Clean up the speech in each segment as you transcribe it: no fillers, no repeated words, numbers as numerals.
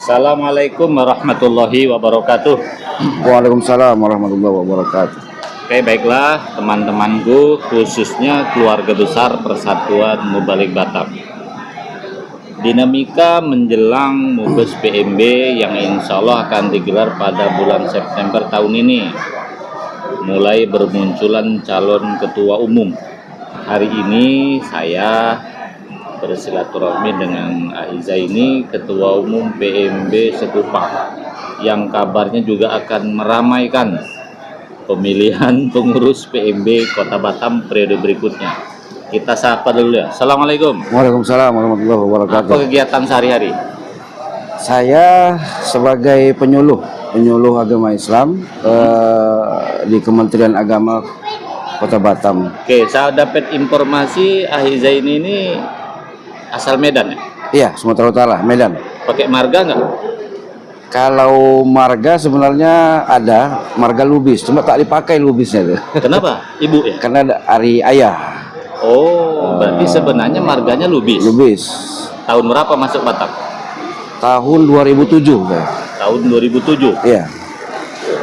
Assalamualaikum warahmatullahi wabarakatuh. Waalaikumsalam warahmatullahi wabarakatuh. Oke, baiklah teman-temanku, khususnya keluarga besar Persatuan Mubalik Batam. Dinamika menjelang Mubes PMB yang insya Allah akan digelar pada bulan September tahun ini. Mulai bermunculan calon ketua umum. Hari ini saya bersilaturahmi dengan Aiza ini, ketua umum PMB Sekupang, yang kabarnya juga akan meramaikan pemilihan pengurus PMB Kota Batam periode berikutnya. Kita sapa dulu ya. Assalamualaikum. Waalaikumsalam warahmatullahi wabarakatuh. Apa kegiatan sehari-hari? Saya sebagai penyuluh agama Islam di Kementerian Agama Kota Batam. Oke, saya dapat informasi Aiza ini asal Medan ya? Iya, Sumatera Utara, Medan. Pakai marga nggak? Kalau marga sebenarnya ada marga Lubis, cuma tak dipakai Lubisnya tuh. Kenapa? Ibu ya? Karena ada hari ayah. Oh, berarti sebenarnya marganya Lubis. Lubis. Tahun berapa masuk Batam? Tahun 2007, Pak. Tahun 2007. Iya.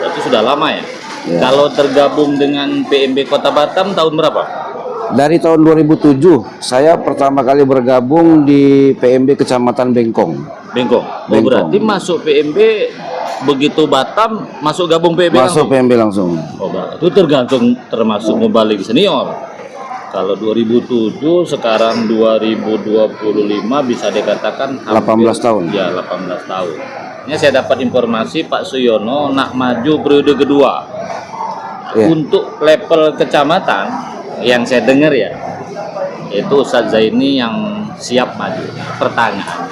Berarti sudah lama ya? Iya. Kalau tergabung dengan PMB Kota Batam tahun berapa? Dari tahun 2007, saya pertama kali bergabung di PMB Kecamatan Bengkong. Bengkong. Oh, Bengkong. berarti masuk PMB begitu Batam masuk gabung PMB Masuk langsung? PMB langsung. Oh, itu termasuk Mubalik senior. Kalau 2007 sekarang 2025 bisa dikatakan 18 tahun. Ya, 18 tahun. Ini saya dapat informasi Pak Suyono nak maju periode kedua. Iya. Untuk level kecamatan yang saya dengar ya, itu Ustadz Zaini yang siap maju. Pertanyaan,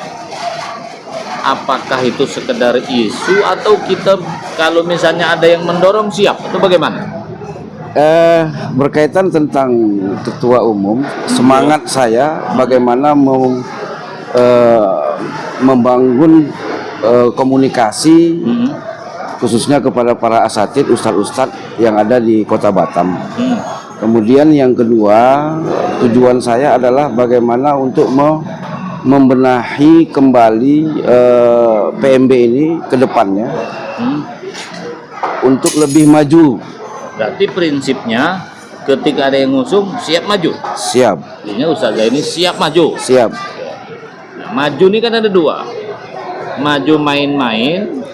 apakah itu sekedar isu atau kita kalau misalnya ada yang mendorong siap atau bagaimana? Berkaitan tentang ketua umum, semangat saya bagaimana membangun komunikasi khususnya kepada para asatid, ustadz-ustadz yang ada di Kota Batam. Kemudian yang kedua, tujuan saya adalah bagaimana untuk membenahi kembali PMB ini ke depannya untuk lebih maju. Berarti prinsipnya ketika ada yang ngusung siap maju. Siap. Artinya Ustadz Zaini siap maju. Siap. Nah, maju ini kan ada dua. Maju main-main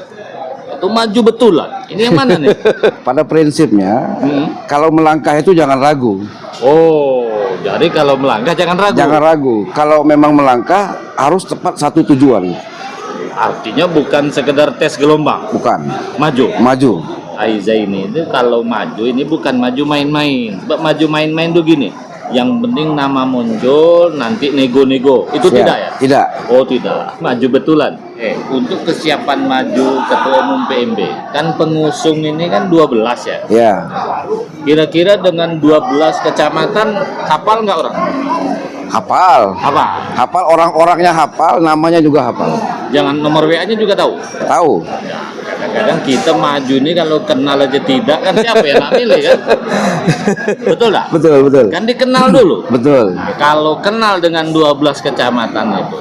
atau maju betulan. Ini yang mana nih? Pada prinsipnya, kalau melangkah itu jangan ragu. Oh, jadi kalau melangkah jangan ragu. Jangan ragu. Kalau memang melangkah harus tepat satu tujuan. Artinya bukan sekedar tes gelombang. Bukan. Maju. Maju. Aiza ini itu kalau maju ini bukan maju main-main. Sebab maju main-main tuh gini. Yang penting nama muncul, nanti nego-nego. Itu Siap. tidak ya? Tidak. Oh tidak, maju betulan. Untuk kesiapan maju ketua umum PMB, kan pengusung ini kan 12 ya. Ya. Kira-kira dengan 12 kecamatan hafal nggak orang? Hafal. Apa? Hafal, orang-orangnya hafal, namanya juga hafal. Jangan nomor WA-nya juga tahu. Tahu. Ya, kadang-kadang kita maju ini kalau kenal aja tidak kan siapa ya nak milih kan? Betul tak? Betul, betul. Kan dikenal dulu. Betul. Kalau kenal dengan 12 kecamatan itu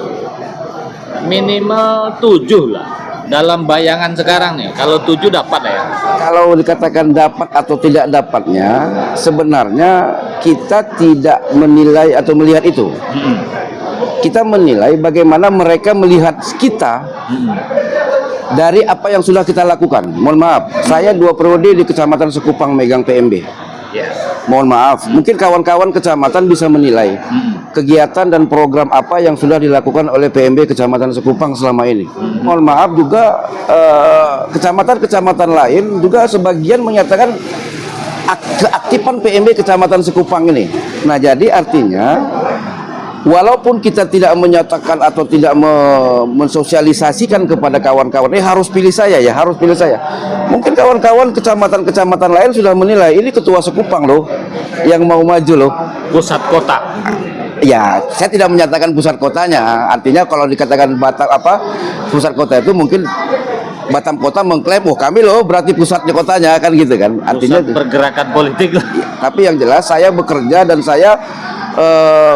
minimal 7 lah. Dalam bayangan sekarang nih, kalau 7 dapat ya. Kalau dikatakan dapat atau tidak dapatnya, sebenarnya kita tidak menilai atau melihat itu. Kita menilai bagaimana mereka melihat kita dari apa yang sudah kita lakukan. Mohon maaf, saya 2 periode di Kecamatan Sekupang megang PMB. Mohon maaf, mungkin kawan-kawan kecamatan bisa menilai kegiatan dan program apa yang sudah dilakukan oleh PMB Kecamatan Sekupang selama ini. Mohon maaf juga kecamatan-kecamatan lain juga sebagian menyatakan keaktifan PMB Kecamatan Sekupang ini. Nah, jadi artinya walaupun kita tidak menyatakan atau tidak mensosialisasikan kepada kawan-kawan, harus pilih saya ya, harus pilih saya. Mungkin kawan-kawan kecamatan-kecamatan lain sudah menilai ini ketua Sekupang loh yang mau maju loh. Pusat kota. Ya, saya tidak menyatakan pusat kotanya. Artinya kalau dikatakan Batam pusat kota itu mungkin Batam Kota mengklaim, oh kami loh berarti pusatnya kotanya kan gitu kan. Artinya pusat pergerakan politik. tapi yang jelas saya bekerja dan saya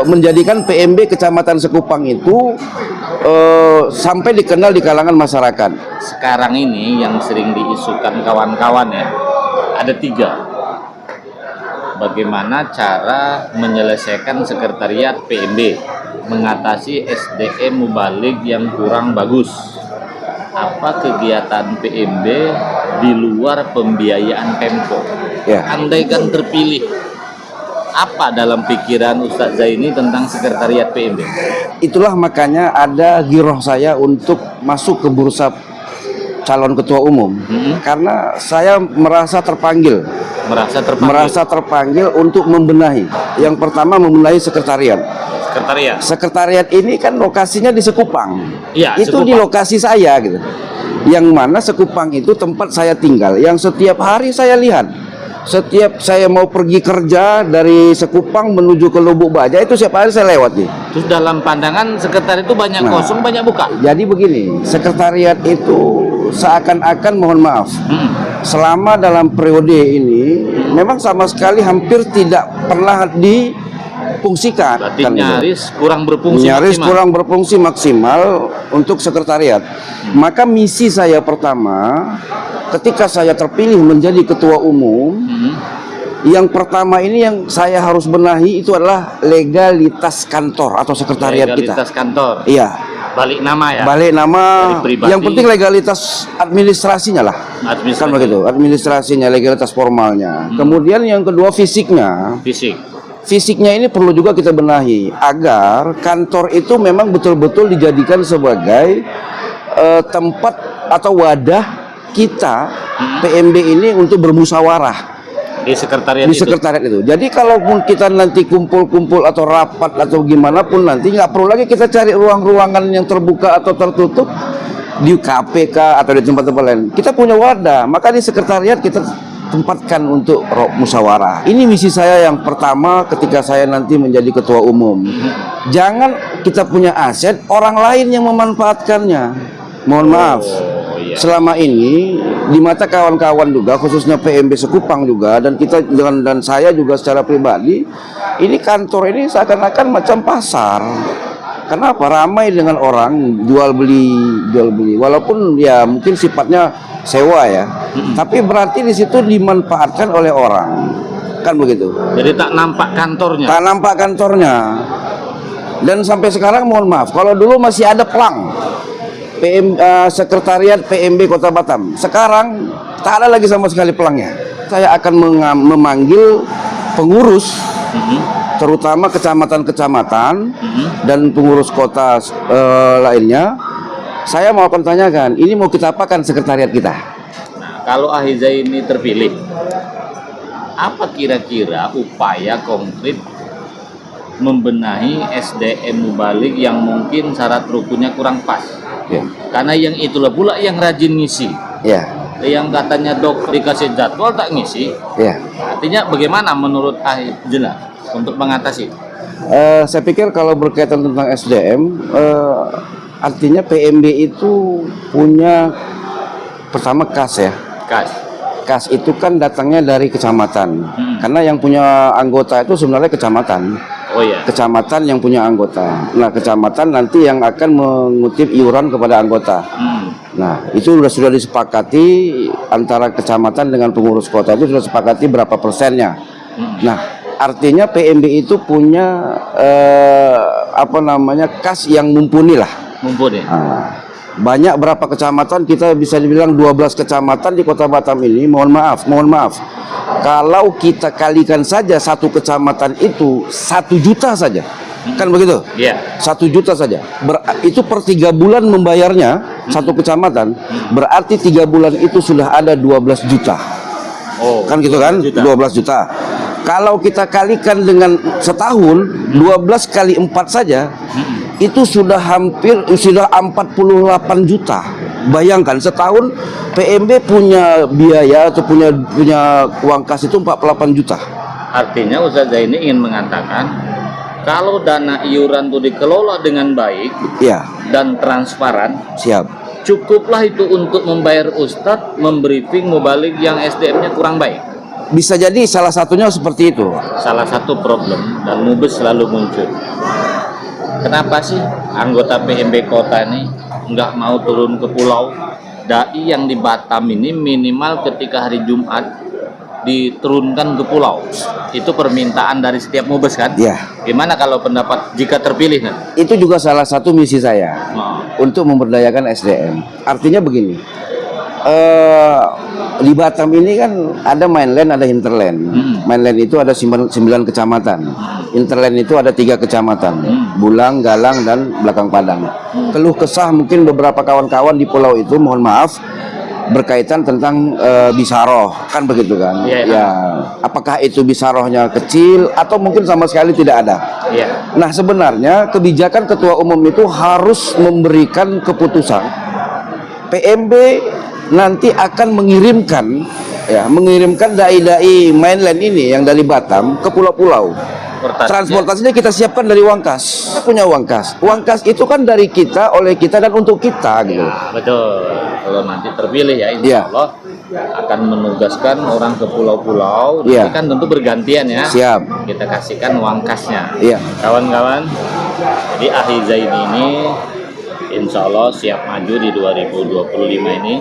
menjadikan PMB Kecamatan Sekupang itu sampai dikenal di kalangan masyarakat. Sekarang ini yang sering diisukan kawan-kawan ya, ada 3. Bagaimana cara menyelesaikan sekretariat PMB mengatasi SDM mubalik yang kurang bagus? Apa kegiatan PMB di luar pembiayaan Pemko? Ya. Andaikan terpilih, apa dalam pikiran Ustadz Zaini tentang sekretariat PMB? Itulah makanya ada giroh saya untuk masuk ke bursa calon ketua umum, karena saya merasa terpanggil untuk membenahi. Yang pertama membenahi sekretariat. Sekretariat ini kan lokasinya di Sekupang. Ya, itu Sekupang. Di lokasi saya gitu. Yang mana Sekupang itu tempat saya tinggal. Yang setiap hari saya lihat. Setiap saya mau pergi kerja dari Sekupang menuju ke Lubuk Baja itu setiap hari saya lewat nih. Terus dalam pandangan sekretariat itu banyak kosong, banyak buka. Jadi begini, sekretariat itu seakan-akan, mohon maaf, selama dalam periode ini memang sama sekali hampir tidak pernah difungsikan. Berarti kan nyaris gitu. Kurang berfungsi maksimal untuk sekretariat. Maka misi saya pertama ketika saya terpilih menjadi ketua umum, yang pertama ini yang saya harus benahi itu adalah legalitas kantor atau sekretariat kita. Legalitas kantor. Iya. Balik nama ya. Balik nama. Yang penting legalitas administrasinya lah. Kan begitu. Administrasinya, legalitas formalnya. Kemudian yang kedua fisiknya. Fisiknya ini perlu juga kita benahi agar kantor itu memang betul-betul dijadikan sebagai tempat atau wadah kita PMB ini untuk bermusyawarah. Di sekretariat itu. Jadi kalaupun kita nanti kumpul-kumpul atau rapat atau gimana pun nanti nggak perlu lagi kita cari ruang-ruangan yang terbuka atau tertutup di KPK atau di tempat-tempat lain. Kita punya wadah, maka di sekretariat kita tempatkan untuk musyawarah. Ini misi saya yang pertama ketika saya nanti menjadi ketua umum. Jangan kita punya aset orang lain yang memanfaatkannya. Mohon maaf. Selama ini di mata kawan-kawan juga, khususnya PMB Sekupang juga, dan kita dan saya juga secara pribadi, ini kantor ini seakan-akan macam pasar. Kenapa? Ramai dengan orang jual beli. Walaupun ya mungkin sifatnya sewa ya, tapi berarti di situ dimanfaatkan oleh orang, kan begitu. Jadi tak nampak kantornya. Dan sampai sekarang mohon maaf, kalau dulu masih ada pelang. Sekretariat PMB Kota Batam. Sekarang tak ada lagi sama sekali pelangnya. Saya akan memanggil pengurus, terutama kecamatan-kecamatan dan pengurus kota lainnya. Saya mau akan tanyakan, ini mau kita apakan sekretariat kita? Nah, kalau Ahiza ini terpilih, apa kira-kira upaya konkret membenahi SDM mubalik yang mungkin syarat rukunnya kurang pas? Ya. Karena yang itulah pula yang rajin ngisi. Ya. Yang katanya dok dikasih jadwal tak ngisi. Ya. Artinya bagaimana menurut Ahiza untuk mengatasi? Saya pikir kalau berkaitan tentang SDM, artinya PMB itu punya pertama kas ya. Kas itu kan datangnya dari kecamatan. Karena yang punya anggota itu sebenarnya kecamatan. Oh ya. Kecamatan yang punya anggota. Nah, kecamatan nanti yang akan mengutip iuran kepada anggota. Nah, itu sudah disepakati antara kecamatan dengan pengurus kota, itu sudah disepakati berapa persennya. Nah, artinya PMB itu punya kas yang mumpuni lah. Mumpuni. Banyak berapa kecamatan, kita bisa dibilang 12 kecamatan di Kota Batam ini. Mohon maaf. Kalau kita kalikan saja satu kecamatan itu 1 juta saja, kan begitu? Iya. 1 juta saja. Itu per 3 bulan membayarnya satu kecamatan. Berarti 3 bulan itu sudah ada 12 juta. Oh, kan gitu kan? 12 juta. Kalau kita kalikan dengan setahun, 12 kali 4 saja, itu sudah 48 juta. Bayangkan setahun PMB punya biaya atau punya uang kas itu 48 juta. Artinya Ustadz Zaini ingin mengatakan kalau dana iuran itu dikelola dengan baik dan transparan, cukuplah itu untuk membayar Ustadz membriefing mubalik yang SDM-nya kurang baik. bisa jadi salah satunya seperti itu. Salah satu problem dan Mubes selalu muncul. Kenapa sih anggota PMB kota ini nggak mau turun ke pulau? Dai yang di Batam ini minimal ketika hari Jumat diturunkan ke pulau. Itu permintaan dari setiap Mubes kan? Ya. Gimana kalau pendapat jika terpilih kan? Itu juga salah satu misi saya untuk memberdayakan SDM. Artinya begini, di Batam ini kan ada mainland, ada hinterland. Mainland itu ada 9 kecamatan. Hinterland itu ada 3 kecamatan, Bulang, Galang, dan Belakang Padang. Keluh kesah mungkin beberapa kawan-kawan di pulau itu, mohon maaf, berkaitan tentang bisaroh, kan begitu kan? Ya, apakah itu bisarohnya kecil atau mungkin sama sekali tidak ada? Nah, sebenarnya kebijakan ketua umum itu harus memberikan keputusan. PMB nanti akan mengirimkan dai-dai mainland ini yang dari Batam ke pulau-pulau. Transportasinya kita siapkan dari Uangkas. Kita punya Uangkas. Uangkas itu kan dari kita, oleh kita, dan untuk kita gitu. Betul. Kalau nanti terpilih ya, insya Allah akan menugaskan orang ke pulau-pulau. Nanti kan tentu bergantian ya. Siap. Kita kasihkan Uangkasnya. Kawan-kawan. Jadi Ahi Zaini ini insya Allah siap maju di 2025 ini.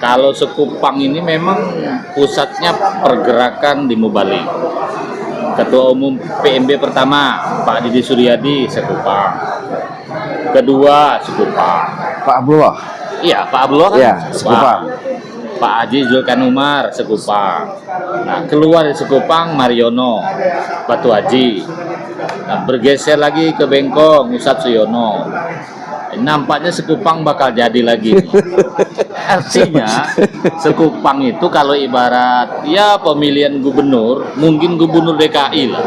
Kalau Sekupang ini memang pusatnya pergerakan di Mubalik. Ketua Umum PMB pertama Pak Didi Suryadi Sekupang. Kedua Sekupang. Pak Abdullah. Iya, Pak Abdullah kan Sekupang. Pak Haji Zulkan Umar Sekupang. Nah, keluar dari Sekupang Mariono Batu Haji. Nah, bergeser lagi ke Bengkong Ustadz Suyono. Nampaknya Sekupang bakal jadi lagi. Artinya Sekupang itu kalau ibarat ya pemilihan gubernur, mungkin gubernur DKI lah.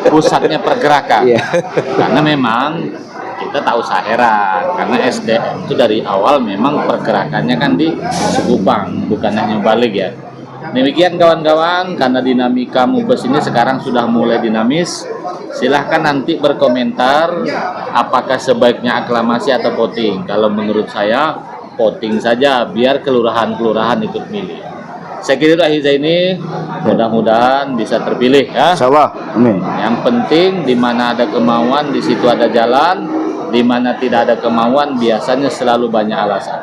Pusatnya pergerakan. Karena memang kita tahu Saheran, karena SDM itu dari awal memang pergerakannya kan di Sekupang, bukan hanya balik ya. Demikian kawan-kawan, karena dinamika Mubes ini sekarang sudah mulai dinamis. Silahkan nanti berkomentar apakah sebaiknya aklamasi atau voting. Kalau menurut saya voting saja biar kelurahan-kelurahan ikut milih. Saya kira Ahi Zaini mudah-mudahan bisa terpilih ya. Insyaallah. Amin. Yang penting di mana ada kemauan di situ ada jalan. Di mana tidak ada kemauan biasanya selalu banyak alasan.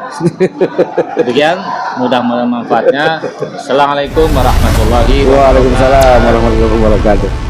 Demikian, mudah-mudahan manfaatnya. Assalamualaikum warahmatullahi wabarakatuh. Waalaikumsalam warahmatullahi wabarakatuh.